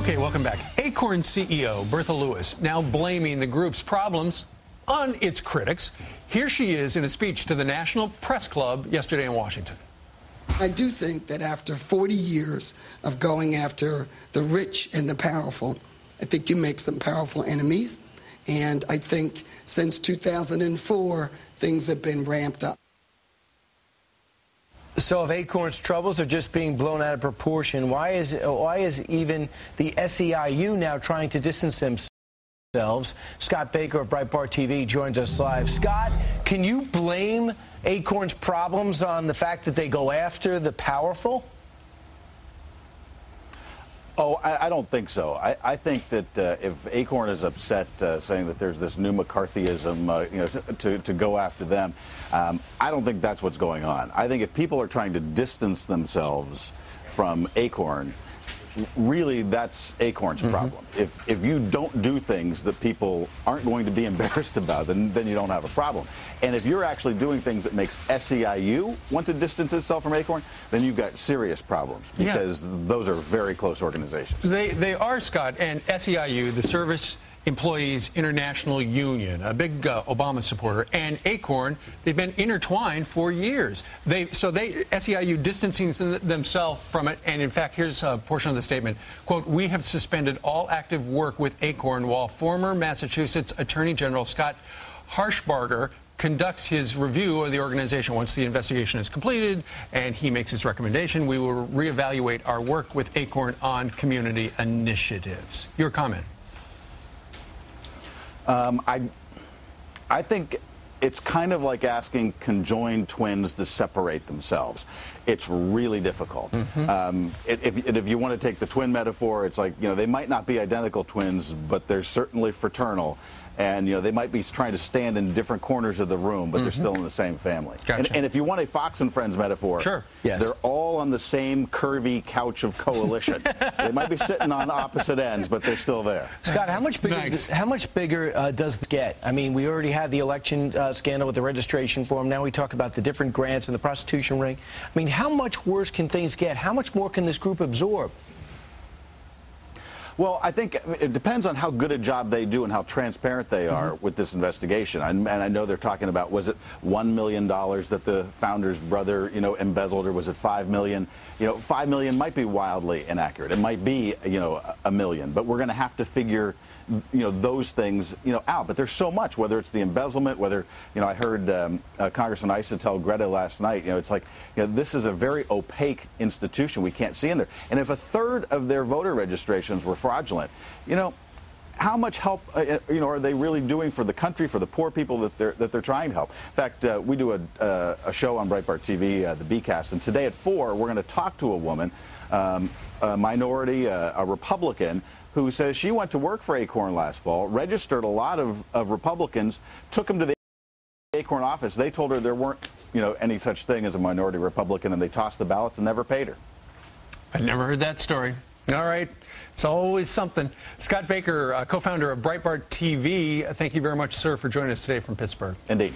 Okay, welcome back. Acorn CEO Bertha Lewis now blaming the group's problems on its critics. Here she is in a speech to the National Press Club yesterday in Washington. I do think that after 40 years of going after the rich and the powerful, I think you make some powerful enemies. And I think since 2004, things have been ramped up. So if Acorn's troubles are just being blown out of proportion, why is even the SEIU now trying to distance themselves? Scott Baker of Breitbart TV joins us live. Scott, can you blame Acorn's problems on the fact that they go after the powerful? Oh, I don't think so. I think that if Acorn is upset saying that there's this new McCarthyism, to go after them, I don't think that's what's going on. I think if people are trying to distance themselves from Acorn, really that's Acorn's problem. If you don't do things that people aren't going to be embarrassed about, then you don't have a problem. And if you're actually doing things that makes SEIU want to distance itself from Acorn, then you've got serious problems, because those are very close organizations. They are, Scott, and SEIU, the Service Employees International Union, a big Obama supporter, and Acorn, they've been intertwined for years. SEIU distancing themselves from it, and in fact, here's a portion of the statement, quote, "We have suspended all active work with Acorn while former Massachusetts Attorney General Scott Harshbarger conducts his review of the organization. Once the investigation is completed and he makes his recommendation, we will reevaluate our work with Acorn on community initiatives." Your comment? I think it's kind of like asking conjoined twins to separate themselves. It's really difficult. If you want to take the twin metaphor, it's like, they might not be identical twins, but they're certainly fraternal. And, they might be trying to stand in different corners of the room, but they're still in the same family. Gotcha. And if you want a Fox and Friends metaphor, they're all on the same curvy couch of coalition. They might be sitting on opposite ends, but they're still there. Scott, how much bigger does this get? I mean, we already had the election scandal with the registration form. Now we talk about the different grants and the prostitution ring. I mean, how much worse can things get? How much more can this group absorb? Well, I think it depends on how good a job they do and how transparent they are with this investigation. And I know they're talking about, was it $1 million that the founder's brother, embezzled, or was it $5 million? $5 million might be wildly inaccurate. It might be, $1 million. But we're going to have to figure, those things, out. But there's so much, whether it's the embezzlement, whether, I heard Congressman Issa tell Greta last night, it's like, this is a very opaque institution we can't see in there. And if a third of their voter registrations were fraudulent, how much help are they really doing for the country, for the poor people that they're trying to help? In fact, we do a show on Breitbart TV, the BCast, and today at 4 we're going to talk to a woman, a minority, a Republican, who says she went to work for Acorn last fall, registered a lot of Republicans, took them to the Acorn office. They told her there weren't any such thing as a minority Republican, and they tossed the ballots and never paid her. I never heard that story. All right. It's always something. Scott Baker, co-founder of Breitbart TV, thank you very much, sir, for joining us today from Pittsburgh. Indeed.